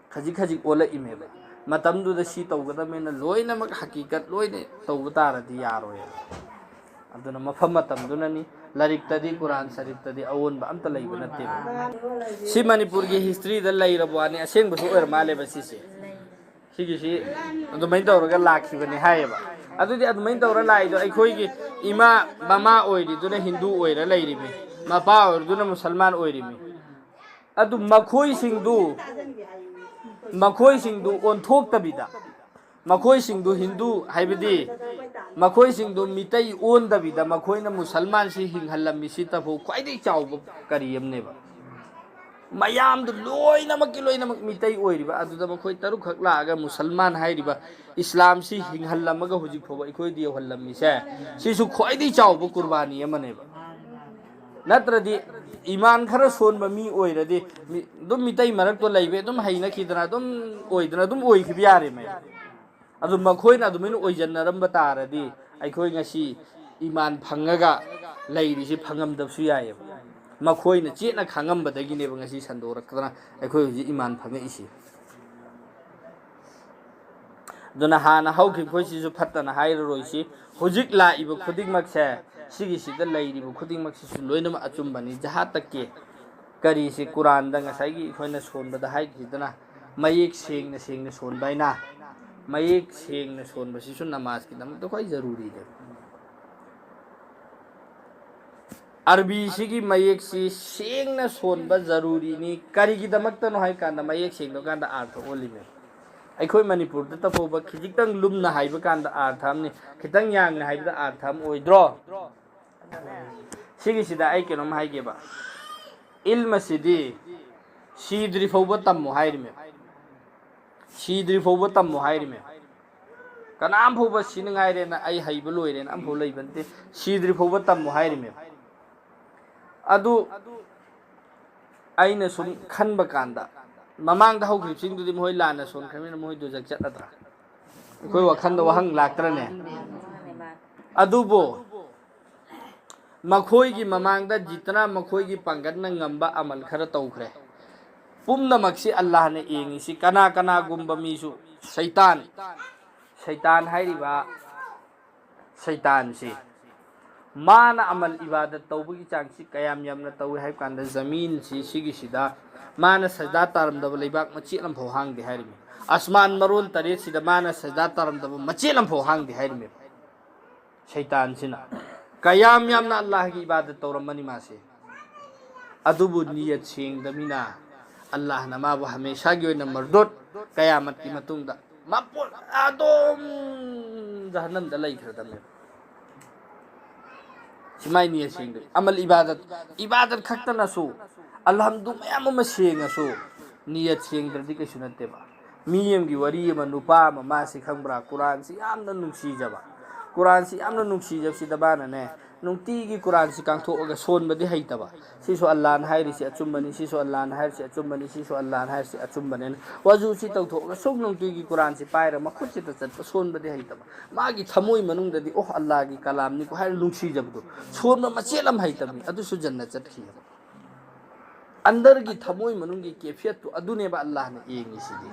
ꯈꯖꯤꯛ ꯑꯣꯜꯂꯛꯏꯃꯦꯕ ꯃꯇꯝꯗꯨꯗ ꯁꯤ ꯇꯧꯒꯗꯕꯅꯤꯅ ꯂꯣꯏꯅꯃꯛ ꯍꯀꯤꯀꯠ ꯂꯣꯏꯅ ꯇꯧꯕ ꯇꯥꯔꯗꯤ ꯌꯥꯔꯣꯏꯕ ꯑꯗꯨꯅ ꯃꯐꯝ ꯃꯇꯝꯗꯨꯅꯅꯤ ꯂꯥꯏꯔꯤꯛꯇꯗꯤ ꯀꯨꯔꯥꯟ ꯁꯔꯤꯐꯇꯗꯤ ꯑꯑꯣꯟꯕ ꯑꯝꯇ ꯂꯩꯕ ꯅꯠꯇꯦꯕ ꯁꯤ ꯃꯅꯤꯄꯨꯔꯒꯤ ꯍꯤꯁꯇ꯭ꯔꯤꯗ ꯂꯩꯔꯕ ꯋꯥꯅꯤ ꯑꯁꯦꯡꯕꯁꯨ ꯑꯣꯏꯔ ꯃꯥꯜꯂꯦꯕ ꯁꯤꯁꯦ ꯁꯤꯒꯤꯁꯤ ꯑꯗꯨꯃꯥꯏꯅ ꯇꯧꯔꯒ ꯂꯥꯛꯈꯤꯕꯅꯤ ꯍꯥꯏꯌꯦꯕ ꯑꯗꯨꯗꯤ ꯑꯗꯨꯃꯥꯏꯅ ꯇꯧꯔ ꯂꯥꯛꯏꯗꯣ ꯑꯩꯈꯣꯏꯒꯤ ꯏꯃꯥ ꯃꯃꯥ ꯑꯣꯏꯔꯤꯗꯨꯅ ꯍꯤꯟꯗꯨ ꯑꯣꯏꯔ ꯂꯩꯔꯤꯃꯤ ꯃꯄꯥ ꯑꯣꯏꯔꯤꯗꯨꯅ ꯃꯨꯁꯜꯃꯥꯟ ꯑꯣꯏꯔꯤꯃꯤ ꯑꯗꯨ ꯃꯈꯣꯏꯁꯤꯡꯗꯨ ꯑꯣꯟꯊꯣꯛꯇꯕꯤꯗ ꯃꯈꯣꯏꯁꯤꯡꯗꯨ ꯍꯤꯟꯗꯨ ꯍꯥꯏꯕꯗꯤ ꯃꯈꯣꯏꯁꯤꯡꯗꯨ ꯃꯤꯇꯩ ꯑꯣꯟꯗꯕꯤꯗ ꯃꯈꯣꯏꯅ ꯃꯨꯁꯜꯃꯥꯟꯁꯤ ꯍꯤꯡꯍꯜꯂꯝꯃꯤꯁꯤ ꯇꯐꯧ ꯈ꯭ꯋꯥꯏꯗꯒꯤ ꯆꯥꯎꯕ ꯀꯔꯤ ꯑꯃꯅꯦꯕ ꯃꯌꯥꯝꯗꯨ ꯂꯣꯏꯅꯃꯛ ꯃꯤꯇꯩ ꯑꯣꯏꯔꯤꯕ ꯑꯗꯨꯗ ꯃꯈꯣꯏ ꯇꯔꯨꯛꯈꯛ ꯂꯥꯛꯑꯒ ꯃꯨꯁꯜꯃꯥꯟ ꯍꯥꯏꯔꯤꯕ ꯏꯁꯂꯥꯝꯁꯤ ꯍꯤꯡꯍꯜꯂꯝꯃꯒ ꯍꯧꯖꯤꯛ ꯐꯥꯎꯕ ꯑꯩꯈꯣꯏꯗ ꯌꯧꯍꯜꯂꯝꯃꯤꯁꯦ ꯁꯤꯁꯨ ꯈ꯭ꯋꯥꯏꯗꯒꯤ ꯆꯥꯎꯕ ꯀꯨꯔꯕꯥꯅꯤ ꯑꯃꯅꯦꯕ ꯅꯠꯇ꯭ꯔꯗꯤ ꯏꯃꯥꯟ ꯈꯔ ꯁꯣꯟꯕ ꯃꯤ ꯑꯣꯏꯔꯗꯤ ꯑꯗꯨꯝ ꯃꯤꯇꯩ ꯃꯔꯛꯇꯣ ꯂꯩꯕ ꯑꯗꯨꯝ ꯍꯩꯅꯈꯤꯗꯅ ꯑꯗꯨꯝ ꯑꯣꯏꯈꯤꯕ ꯌꯥꯔꯦꯃꯦ ꯑꯗꯨ ꯃꯈꯣꯏꯅ ꯑꯗꯨꯃꯥꯏꯅ ꯑꯣꯏꯖꯟꯅꯔꯝꯕ ꯇꯥꯔꯗꯤ ꯑꯩꯈꯣꯏ ꯉꯁꯤ ꯏꯃꯥꯟ ꯐꯪꯉꯒ ꯂꯩꯔꯤꯁꯤ ꯐꯪꯉꯝꯗꯕꯁꯨ ꯌꯥꯏꯑꯕ ꯃꯈꯣꯏꯅ ꯆꯦꯠꯅ ꯈꯪꯉꯝꯕꯗꯒꯤꯅꯦꯕ ꯉꯁꯤ ꯁꯟꯗꯣꯔꯛꯇꯅ ꯑꯩꯈꯣꯏ ꯍꯧꯖꯤꯛ ꯏꯃꯥꯟ ꯐꯪꯉꯛꯏꯁꯤ ꯑꯗꯨꯅ ꯍꯥꯟꯅ ꯍꯧꯈꯤꯕꯈꯣꯏꯁꯤꯁꯨ ꯐꯠꯇꯅ ꯍꯥꯏꯔꯔꯣꯏꯁꯤ ꯍꯧꯖꯤꯛ ꯂꯥꯛꯏꯕ ꯈꯨꯗꯤꯡꯃꯛꯁꯦ ꯁꯤꯒꯤꯁꯤꯗ ꯂꯩꯔꯤꯕ ꯈꯨꯗꯤꯡꯃꯛꯁꯤꯁꯨ ꯂꯣꯏꯅꯃꯛ ꯑꯆꯨꯝꯕꯅꯤ ꯖꯍꯥꯠꯇꯛꯀꯤ ꯀꯔꯤꯁꯤ ꯀꯨꯔꯥꯟꯗ ꯉꯁꯥꯏꯒꯤ ꯑꯩꯈꯣꯏꯅ ꯁꯣꯟꯕꯗ ꯍꯥꯏꯈꯤꯗꯅ ꯃꯌꯦꯛ ꯁꯦꯡꯅ ꯁꯣꯟꯕ ꯍꯥꯏꯅ ꯃꯌꯦꯛ ꯁꯦꯡꯅ ꯁꯣꯟꯕꯁꯤꯁꯨ ꯅꯃꯥꯖꯀꯤꯗꯃꯛꯇ ꯈ꯭ꯋꯥꯏ ꯖꯔꯨꯔꯤꯅꯦ ꯑꯔꯕꯤꯁꯤꯒꯤ ꯃꯌꯦꯛꯁꯤ ꯁꯦꯡꯅ ꯁꯣꯟꯕ ꯖꯔꯨꯔꯤꯅꯤ ꯀꯔꯤꯒꯤꯗꯃꯛꯇꯅꯣ ꯍꯥꯏ ꯀꯥꯟꯗ ꯃꯌꯦꯛ ꯁꯦꯡꯗꯕ ꯀꯥꯟꯗ ꯑꯥꯔꯊ ꯑꯣꯜꯂꯤꯃꯦ ꯑꯩꯈꯣꯏ ꯃꯅꯤꯄꯨꯔꯗ ꯇꯐꯥꯎꯕ ꯈꯤꯖꯤꯛꯇꯪ ꯂꯨꯝꯅ ꯍꯥꯏꯕ ꯀꯥꯟꯗ ꯑꯥꯔꯊ ꯑꯃꯅꯤ ꯈꯤꯇꯪ ꯌꯥꯡꯅ ꯍꯥꯏꯕꯗ ꯑꯥꯔꯊ ꯑꯃ ꯑꯣꯏꯗ꯭ꯔꯣ ꯁꯤꯒꯤꯁꯤꯗ ꯑꯩ ꯀꯩꯅꯣꯝ ꯍꯥꯏꯒꯦꯕ ꯏꯜꯃꯁꯤꯗꯤ ꯁꯤꯗ꯭ꯔꯤ ꯐꯥꯎꯕ ꯇꯝꯃꯨ ꯍꯥꯏꯔꯤꯃꯦ ꯁꯤꯗ꯭ꯔꯤ ꯐꯥꯎꯕ ꯇꯝꯃꯨ ꯍꯥꯏꯔꯤꯃꯦ ꯀꯅꯥꯝ ꯐꯥꯎꯕ ꯁꯤꯅꯉꯥꯏꯔꯦꯅ ꯑꯩ ꯍꯩꯕ ꯂꯣꯏꯔꯦꯅ ꯑꯝꯐꯥꯎ ꯂꯩꯕ ꯅꯠꯇꯦ ꯁꯤꯗ꯭ꯔꯤ ꯐꯥꯎꯕ ꯇꯝꯃꯨ ꯍꯥꯏꯔꯤꯃꯦ ꯑꯗꯨ ꯑꯩꯅ ꯁꯨꯝ ꯈꯟꯕ ꯀꯥꯟꯗ ꯃꯃꯥꯡꯗ ꯍꯧꯈꯤꯕꯁꯤꯡꯗꯨꯗꯤ ꯃꯣꯏ ꯂꯥꯟꯅ ꯁꯣꯟꯈ꯭ꯔꯕꯅꯤꯅ ꯃꯣꯏꯗꯨ ꯖꯛ ꯆꯠꯂꯗ꯭ꯔꯥ ꯑꯩꯈꯣꯏ ꯋꯥꯈꯜꯗ ꯋꯥꯍꯪ ꯂꯥꯛꯇ꯭ꯔꯅꯦ ꯑꯗꯨꯕꯨ ꯃꯈꯣꯏꯒꯤ ꯃꯃꯥꯡꯗ ꯖꯤꯇꯅ ꯃꯈꯣꯏꯒꯤ ꯄꯥꯡꯒꯠꯅ ꯉꯝꯕ ꯑꯃꯜ ꯈꯔ ꯇꯧꯈ꯭ꯔꯦ ꯄꯨꯝꯅꯃꯛꯁꯤ ꯑꯜꯂꯥꯍꯅ ꯌꯦꯡꯉꯤꯁꯤ ꯀꯅꯥꯒꯨꯝꯕ ꯃꯤꯁꯨ ꯁꯩꯇꯥꯟ ꯍꯥꯏꯔꯤꯕ ꯁꯩꯇꯥꯟꯁꯤ ꯃꯥꯅ ꯑꯃꯜ ꯏꯕꯥꯗꯠ ꯇꯧꯕꯒꯤ ꯆꯥꯡꯁꯤ ꯀꯌꯥꯝ ꯌꯥꯝꯅ ꯇꯧꯏ ꯍꯥꯏꯕ ꯀꯥꯟꯗ ꯖꯃꯤꯟꯁꯤ ꯁꯤꯒꯤꯁꯤꯗ ꯃꯥꯅ ꯁꯖꯗꯥ ꯇꯥꯔꯝꯗꯕ ꯂꯩꯕꯥꯛ ꯃꯆꯦꯠ ꯑꯃꯐꯥꯎ ꯍꯥꯡꯗꯦ ꯍꯥꯏꯔꯤꯃꯤ ꯑꯁꯃꯥꯟ ꯃꯔꯣꯟ 8 ꯃꯥꯅ ꯁꯖꯗꯥ ꯇꯥꯔꯝꯗꯕ ꯃꯆꯦꯠ ꯑꯃꯐꯥꯎ ꯍꯥꯡꯗꯦ ꯍꯥꯏꯔꯤꯃꯤ ꯁꯩꯇꯥꯟꯁꯤꯅ ꯀꯌꯥꯝ ꯌꯥꯝꯅ ꯑꯜꯂꯥꯍꯒꯤ ꯏꯕꯥꯗꯠ ꯇꯧꯔꯝꯃꯅꯤ ꯃꯥꯁꯦ ꯑꯗꯨꯕꯨ ꯅꯤꯌꯠ ꯁꯦꯡꯗꯕꯅꯤꯅ ꯑꯜꯂꯥꯍꯅ ꯃꯥꯕꯨ ꯍꯃꯦꯁꯥꯒꯤ ꯑꯣꯏꯅ ꯃꯔꯗꯨꯠ ꯀꯌꯥꯃꯠꯀꯤ ꯃꯇꯨꯡꯗ ꯑꯗꯨꯝ ꯖꯍꯟꯅꯝꯗ ꯂꯩꯈ꯭ꯔꯗꯕꯅꯦꯕ ꯁꯤꯃꯥꯏ ꯅꯤꯌꯠ ꯁꯦꯡꯗꯕ ꯑꯃꯜ ꯏꯕꯥꯗꯠ ꯈꯛꯇꯅꯁꯨ ꯑꯜꯍꯝꯗꯨ ꯃꯌꯥꯝ ꯑꯃ ꯁꯦꯡꯉꯁꯨ ꯅꯤꯌꯠ ꯁꯦꯡꯗ꯭ꯔꯗꯤ ꯀꯩꯁꯨ ꯅꯠꯇꯦꯕ ꯃꯤ ꯑꯃꯒꯤ ꯋꯥꯔꯤ ꯑꯃ ꯅꯨꯄꯥ ꯑꯃ ꯃꯥꯁꯤ ꯈꯪꯕ꯭ꯔꯥ ꯀꯨꯔꯥꯟꯁꯤ ꯌꯥꯝꯅ ꯅꯨꯡꯁꯤꯖꯕ ꯀꯨꯔꯥꯟꯁꯤ ꯌꯥꯝꯅ ꯅꯨꯡꯁꯤꯖꯕꯁꯤꯗ ꯃꯥꯅꯅꯦ ꯅꯨꯡꯇꯤꯒꯤ ꯀꯨꯔꯥꯟꯁꯤ ꯀꯥꯡꯊꯣꯛꯑꯒ ꯁꯣꯟꯕꯗꯤ ꯍꯩꯇꯕ ꯁꯤꯁꯨ ꯑꯜꯂꯥꯍꯅ ꯍꯥꯏꯔꯤꯁꯤ ꯑꯆꯨꯝꯕꯅꯤ ꯁꯤꯁꯨ ꯑꯜꯂꯥꯍꯅ ꯍꯥꯏꯔꯤꯁꯤ ꯑꯆꯨꯝꯕꯅꯤ ꯁꯤꯁꯨ ꯑꯜꯂꯥꯍꯅ ꯍꯥꯏꯔꯤꯁꯤ ꯑꯆꯨꯝꯕꯅꯤ ꯋꯥꯖꯨꯁꯤ ꯇꯧꯊꯣꯛꯑꯒ ꯁꯨꯝ ꯅꯨꯡꯇꯤꯒꯤ ꯀꯨꯔꯥꯟꯁꯤ ꯄꯥꯏꯔꯒ ꯃꯈꯨꯠꯁꯤꯗ ꯆꯠꯄ ꯁꯣꯟꯕꯗꯤ ꯍꯩꯇꯕ ꯃꯥꯒꯤ ꯊꯃꯣꯏ ꯃꯅꯨꯡꯗꯗꯤ ꯑꯣ ꯑꯜꯂꯥꯍꯒꯤ ꯀꯂꯥꯝꯅꯤꯀꯣ ꯍꯥꯏꯔ ꯅꯨꯡꯁꯤꯖꯕꯗꯣ ꯁꯣꯟꯕ ꯃꯆꯦꯠ ꯑꯃ ꯍꯩꯇꯕꯅꯤ ꯑꯗꯨꯁꯨ ꯖꯟꯅꯠ ꯆꯠꯈꯤꯑꯕ ꯑꯟꯗꯔꯒꯤ ꯊꯃꯣꯏ ꯃꯅꯨꯡꯒꯤ ꯀꯦꯐꯤꯌꯠꯇꯨ ꯑꯗꯨꯅꯦꯕ ꯑꯜꯂꯥꯍꯅ ꯌꯦꯡꯉꯤꯁꯤꯗꯤ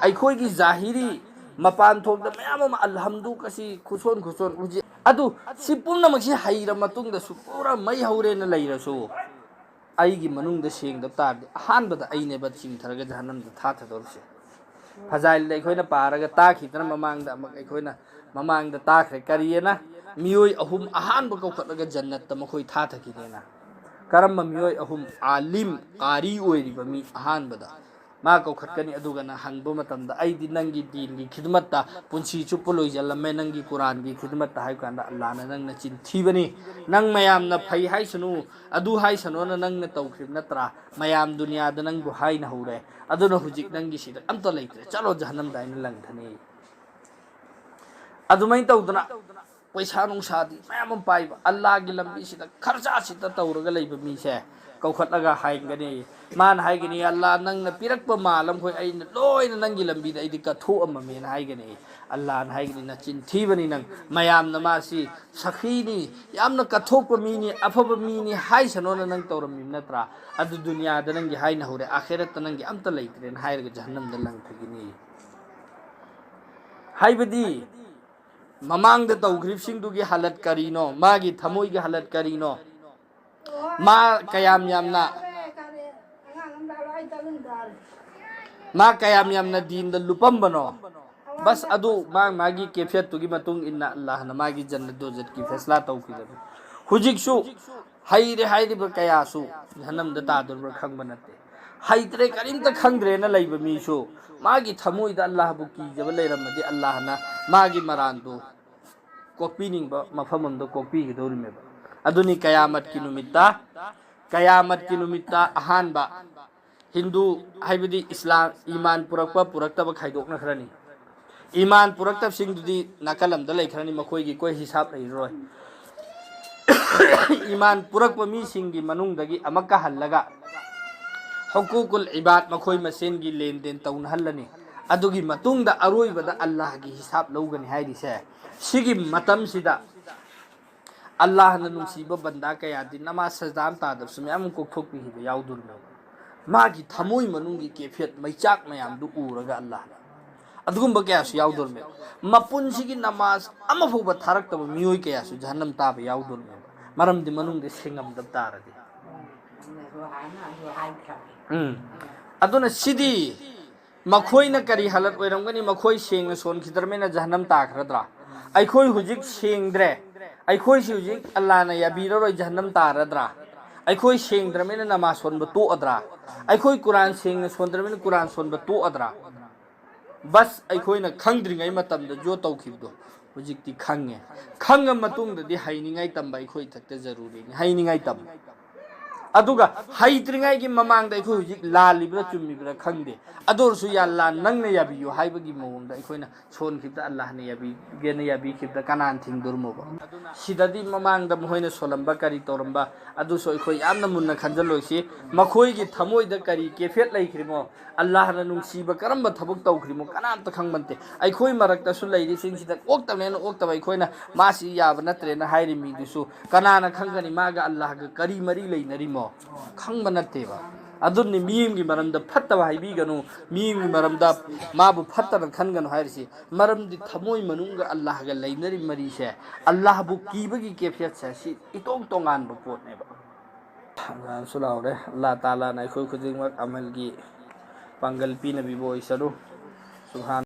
ꯑꯩꯈꯣꯏꯒꯤ ꯖꯥꯍꯤꯔꯤ ꯃꯄꯥꯟ ꯊꯣꯛꯇ ꯃꯌꯥꯝ ꯑꯃ ꯑꯜꯍꯝꯗꯨ ꯀꯁꯤ ꯈꯨꯁꯣꯟ ꯍꯧꯖꯤꯛ ꯑꯗꯨ ꯁꯤ ꯄꯨꯝꯅꯃꯛꯁꯤ ꯍꯩꯔ ꯃꯇꯨꯡꯗꯁꯨ ꯄꯨꯔꯥ ꯃꯩ ꯍꯧꯔꯦꯅ ꯂꯩꯔꯁꯨ ꯑꯩꯒꯤ ꯃꯅꯨꯡꯗ ꯁꯦꯡꯗꯕ ꯇꯥꯔꯗꯤ ꯑꯍꯥꯟꯕꯗ ꯑꯩꯅꯦꯕ ꯆꯤꯡꯊꯔꯒ ꯖꯍꯟꯅꯝꯗ ꯊꯥꯊꯗꯧꯔꯤꯁꯦ ꯐꯖꯥꯏꯜꯗ ꯑꯩꯈꯣꯏꯅ ꯄꯥꯔꯒ ꯇꯥꯈꯤꯗꯅ ꯃꯃꯥꯡꯗ ꯑꯃꯨꯛ ꯑꯩꯈꯣꯏꯅ ꯃꯃꯥꯡꯗ ꯇꯥꯈ꯭ꯔꯦ ꯀꯔꯤꯑꯅ मियोय अहुम अहानब कौखटलगा जन्नत मखोय थाथकिनेना करम मियोय अहुम आलिम कारी ओइरिबा मी अहानबदा मा कौखटकनी अदुगना हंगबो मतमदा आइदि नंगी दीनगी खिदमतता पुंसी चुप्प लोइजलमे नंगी कुरानगी खिदमतता हाय कांदा अल्लाहना नंगना चिंथीबनी नंग मयामना फै हायसनु अदु हायसनोना नंगना तौखिब नत्रा मयाम दुनियादा नंगबु हायना हौरे अदुना हुजिक नंगी सिदा अमता लैत्रे चलो जहन्नम दाइना लंगथनी अदुमै तौदना पैसा नुंसादी मयाम पाइबा अल्लाहगी लंबी सिदा खर्चा सिदा तौरगा लैबा मीसे कौखटलगा हायगनी मान हायगनी अल्लाह नंगना पिरक्पा मालम खोय आइना लोइना नंगी लंबीदा आइदि कथोअममेन हायगनी अल्लाह हायगनी ना चिंथीबनी नंग मयामना मासी सखीनी यामना कथोकपा मीनी अफबा मीनी हायसनोना नंग तौरमिम नत्रा अदु दुनियादा नंगी हायना हौरे आखिरत नंगी अमता लैत्रेन हायरगा जहन्नमदा लंगथगिनी हायबदी ममांगदा तौग्रिबसिंगदुगी हालत करीनो मागी थमोइगी हालत करीनो मा कयाम यामना मा कयाम यामना दीनदा लुपम्बनो बस अदु मागी कैफियत तुगी मतुंग इन्ना अल्लाह ना मागी जन्नत दोजत की फैसला तौकिदबे हुजिकसु हाइरे हाइरिबा कयासु जहन्नमदा तादुरबा खंगबा नते हाइत्रे करिमता खंगद्रे ना लैबा मीसु मागी थमोइदा अल्लाह बु कीजबा लैरमदि अल्लाह ना मागी मरानदु कोकपीनिंगबा मफममदो कोकपीगिदोरिमेबा अदुनी कयामत की नुमित्ता अहानबा हिंदू हाइबदी इस्लाम ईमान पुरक्पा पुरक्तबा खाइदोकना खरनी ईमान पुरक्तब सिंगदुदी नाकलमदा लैखरनी मखोइगी कोई हिसाब लैरोय ईमान पुरक्पा मी सिंगी मनुंगदगी अमक्का हल्लगा हुकूकुल इबाद मखोइ मसेनगी लेनदेन तौनहल्लनी अदुगी मतुंगदा अरोइबदा अल्लाहगी हिसाब लौगनी हाइदिसे सिगी मतमसिदा अल्लाह ना नुसीबा बंदा कयादी नमाज सजदाम तादबसु मयाम कोकथोकपिहिबा याउदुरमे मागी थमोइ मनुंगी कैफियत मैचाक मयामदु उरगा अल्लाह अदुगुम्बा कयासु याउदुरमे मपुनसिगी नमाज अमफौबा थारक्तबा मियोइ कयासु जहन्नम ताबा याउदुरमे मरमदि मनुंगदे सेंगमदब तारदि अदुना सिदी मखोइना करी हालत ओइरमगनी मखोइ सेंगना सोनखिदरमेना जहन्नम ताखरद्रा अखोइ हुजिक सेंगद्रे अखोइ हुजिक अल्लाह ना याबीररोइ जहन्नम तारद्रा अखोइ सेंगद्रमेना नमाज सोनबा तोअद्रा अखोइ कुरान सेंगना सोनद्रमेना कुरान सोनबा तोअद्रा बस अखोइना खंगद्रिङै मतमदा जो तौखिबदो हुजिकति खंगे खंगा मतुंगददि हाइनिङै तंबा अखोइ थक्ते जरूरी हाइनिङै तम अदुगा हाइत्रिङैगी ममांगदा अखोइ हुजिक लालिब्रा चुम्मिब्रा खंगदे अदोरसु या ला नंगना याबियो हाइबगी मौंगदा अखोइना सोनखिबदा अल्लाहना याबीगेना याबीखिबदा कनान थिंगदुरमोबा सिददि ममांगदा मोइना सोलंबा करी तोरंबा अदुसो अखोइ यामना मुन्ना खंजलोइसि मखोइगी थमोइदा करी कैफियत लैखरिमो अल्लाहना नुंसीबा करंबा थबक तौखरिमो कनामता खंगबनते अखोइ मरक्तसु लैरिसिंगसिदा ओक्तबनेना ओक्तबा अखोइना मासि याबा नत्रेना हाइरि मीदुसु कनाना खंगनी मागा अल्लाहगा करी मरी लैनरिमो खंगबा नत्तेबा अदुनि मीमगी मरमदा फत्तबा हाइबीगनु मीमगी मरमदा माबु फत्तना खनगनु हाइरिसि मरमदि थमोइ मनुंगा अल्लाहगा लैनरि मरीसे अल्लाहबु कीबगी कैफियत से सि इतोंग तोंगानबा पोतनेबा सुलाउरे अल्लाह ताला ना अखोइ खुदिंगमक अमलगी पांगल पीनबिबो इसरु सुभान